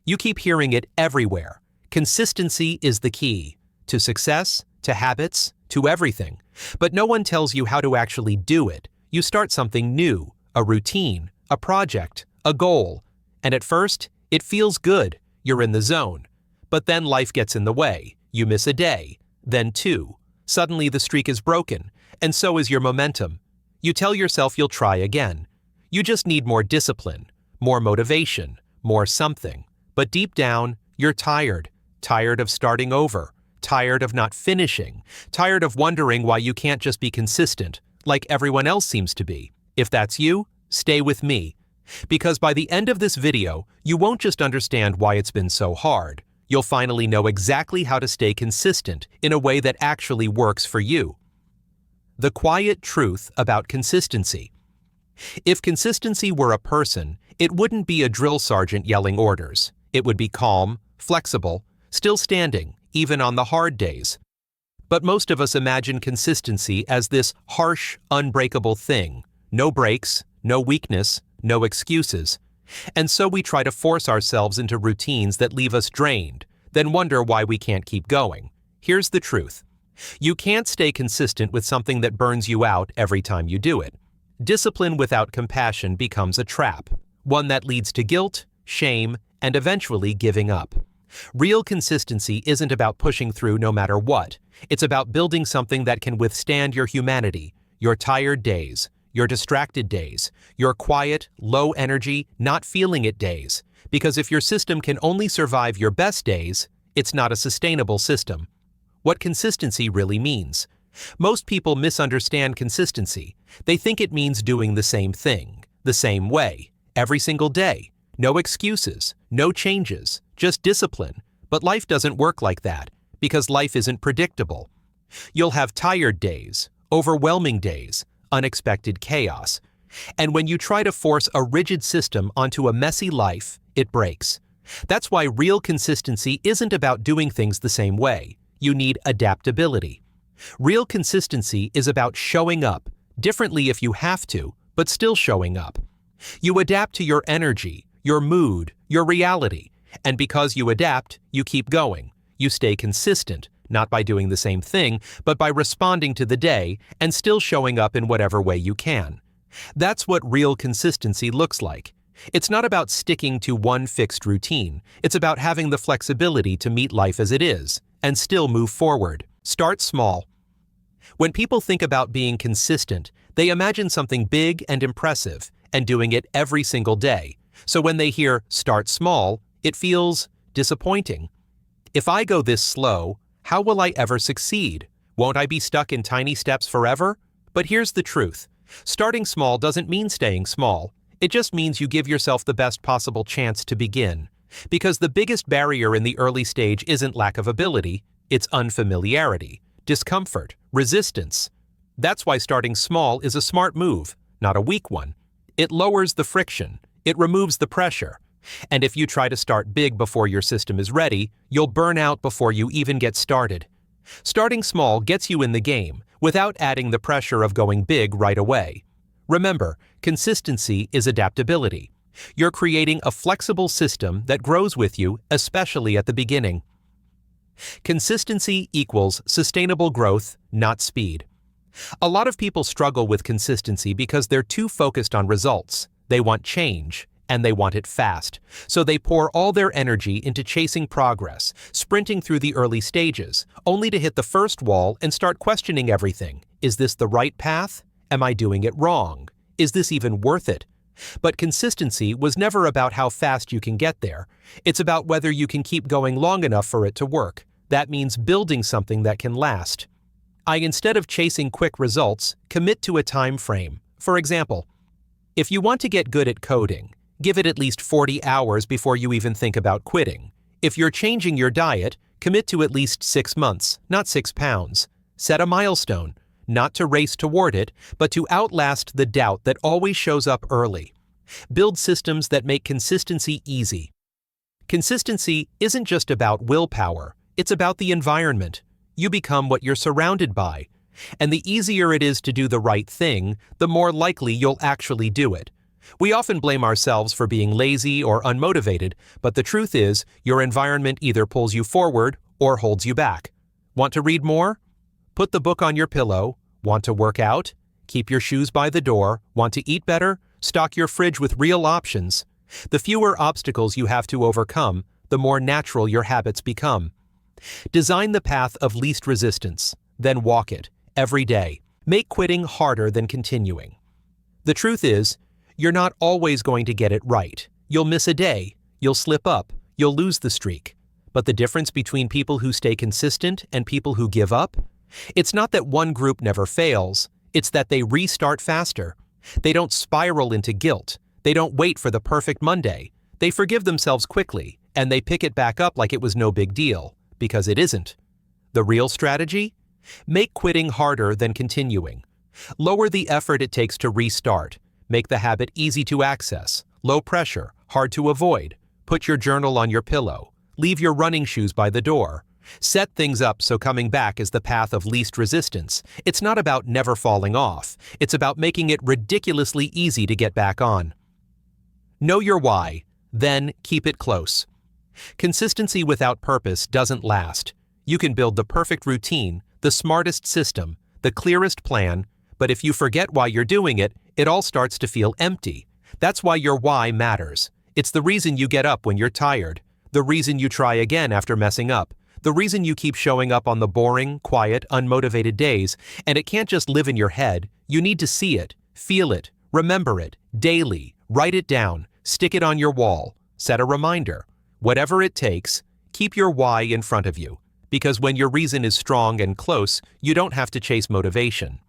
You keep hearing it everywhere. Consistency is the key to success, to habits, to everything. But no one tells you how to actually do it. You start something new, a routine, a project, a goal. And at first, it feels good. You're in the zone. But then life gets in the way. You miss a day, then two. Suddenly the streak is broken, and so is your momentum. You tell yourself you'll try again. You just need more discipline, more motivation, more something. But deep down, you're tired. Tired of starting over. Tired of not finishing. Tired of wondering why you can't just be consistent, like everyone else seems to be. If that's you, stay with me. Because by the end of this video, you won't just understand why it's been so hard. You'll finally know exactly how to stay consistent in a way that actually works for you. The quiet truth about consistency. If consistency were a person, it wouldn't be a drill sergeant yelling orders. It would be calm, flexible, still standing, even on the hard days. But most of us imagine consistency as this harsh, unbreakable thing. No breaks, no weakness, no excuses. And so we try to force ourselves into routines that leave us drained, then wonder why we can't keep going. Here's the truth. You can't stay consistent with something that burns you out every time you do it. Discipline without compassion becomes a trap, one that leads to guilt, shame, and eventually giving up. Real consistency isn't about pushing through no matter what. It's about building something that can withstand your humanity, your tired days, your distracted days, your quiet, low energy, not feeling it days. Because if your system can only survive your best days, it's not a sustainable system. What consistency really means. Most people misunderstand consistency. They think it means doing the same thing, the same way, every single day. No excuses, no changes, just discipline. But life doesn't work like that, because life isn't predictable. You'll have tired days, overwhelming days, unexpected chaos. And when you try to force a rigid system onto a messy life, it breaks. That's why real consistency isn't about doing things the same way. You need adaptability. Real consistency is about showing up, differently if you have to, but still showing up. You adapt to your energy, your mood, your reality. And because you adapt, you keep going. You stay consistent, not by doing the same thing, but by responding to the day and still showing up in whatever way you can. That's what real consistency looks like. It's not about sticking to one fixed routine. It's about having the flexibility to meet life as it is and still move forward. Start small. When people think about being consistent, they imagine something big and impressive and doing it every single day. So when they hear "start small," it feels disappointing. If I go this slow, how will I ever succeed? Won't I be stuck in tiny steps forever? But here's the truth. Starting small doesn't mean staying small. It just means you give yourself the best possible chance to begin. Because the biggest barrier in the early stage isn't lack of ability, it's unfamiliarity, discomfort, resistance. That's why starting small is a smart move, not a weak one. It lowers the friction. It removes the pressure. And if you try to start big before your system is ready, you'll burn out before you even get started. Starting small gets you in the game without adding the pressure of going big right away. Remember, consistency is adaptability. You're creating a flexible system that grows with you, especially at the beginning. Consistency equals sustainable growth, not speed. A lot of people struggle with consistency because they're too focused on results. They want change, and they want it fast. So they pour all their energy into chasing progress, sprinting through the early stages, only to hit the first wall and start questioning everything. Is this the right path? Am I doing it wrong? Is this even worth it? But consistency was never about how fast you can get there. It's about whether you can keep going long enough for it to work. That means building something that can last. Instead of chasing quick results, commit to a time frame. For example, if you want to get good at coding, give it at least 40 hours before you even think about quitting. If you're changing your diet, commit to at least 6 months, not 6 pounds. Set a milestone, not to race toward it, but to outlast the doubt that always shows up early. Build systems that make consistency easy. Consistency isn't just about willpower, it's about the environment. You become what you're surrounded by. And the easier it is to do the right thing, the more likely you'll actually do it. We often blame ourselves for being lazy or unmotivated, but the truth is, your environment either pulls you forward or holds you back. Want to read more? Put the book on your pillow. Want to work out? Keep your shoes by the door. Want to eat better? Stock your fridge with real options. The fewer obstacles you have to overcome, the more natural your habits become. Design the path of least resistance, then walk it, every day. Make quitting harder than continuing. The truth is, you're not always going to get it right. You'll miss a day, you'll slip up, you'll lose the streak. But the difference between people who stay consistent and people who give up? It's not that one group never fails, it's that they restart faster. They don't spiral into guilt. They don't wait for the perfect Monday. They forgive themselves quickly, and they pick it back up like it was no big deal, because it isn't. The real strategy? Make quitting harder than continuing. Lower the effort it takes to restart. Make the habit easy to access, low pressure, hard to avoid. Put your journal on your pillow. Leave your running shoes by the door. Set things up so coming back is the path of least resistance. It's not about never falling off. It's about making it ridiculously easy to get back on. Know your why, then keep it close. Consistency without purpose doesn't last. You can build the perfect routine, the smartest system, the clearest plan, but if you forget why you're doing it, it all starts to feel empty. That's why your why matters. It's the reason you get up when you're tired, the reason you try again after messing up, the reason you keep showing up on the boring, quiet, unmotivated days, and it can't just live in your head. You need to see it, feel it, remember it, daily, write it down, stick it on your wall, set a reminder. Whatever it takes, keep your why in front of you, because when your reason is strong and close, you don't have to chase motivation.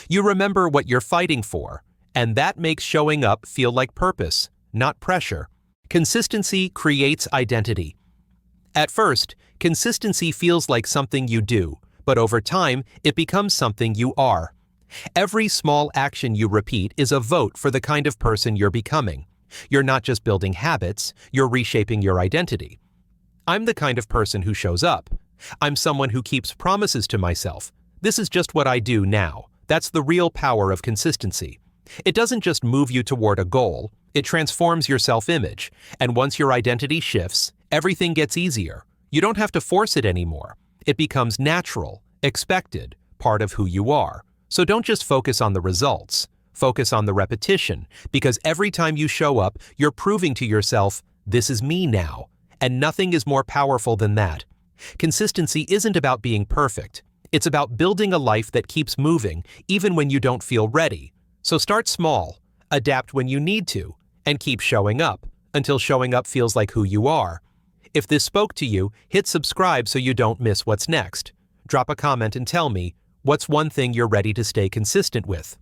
You remember what you're fighting for, and that makes showing up feel like purpose, not pressure. Consistency creates identity. At first, consistency feels like something you do, but over time, it becomes something you are. Every small action you repeat is a vote for the kind of person you're becoming. You're not just building habits, you're reshaping your identity. I'm the kind of person who shows up. I'm someone who keeps promises to myself. This is just what I do now. That's the real power of consistency. It doesn't just move you toward a goal, it transforms your self-image, and once your identity shifts, everything gets easier. You don't have to force it anymore. It becomes natural, expected, part of who you are. So don't just focus on the results. Focus on the repetition, because every time you show up, you're proving to yourself, this is me now, and nothing is more powerful than that. Consistency isn't about being perfect. It's about building a life that keeps moving, even when you don't feel ready. So start small, adapt when you need to, and keep showing up, until showing up feels like who you are. If this spoke to you, hit subscribe so you don't miss what's next. Drop a comment and tell me, what's one thing you're ready to stay consistent with?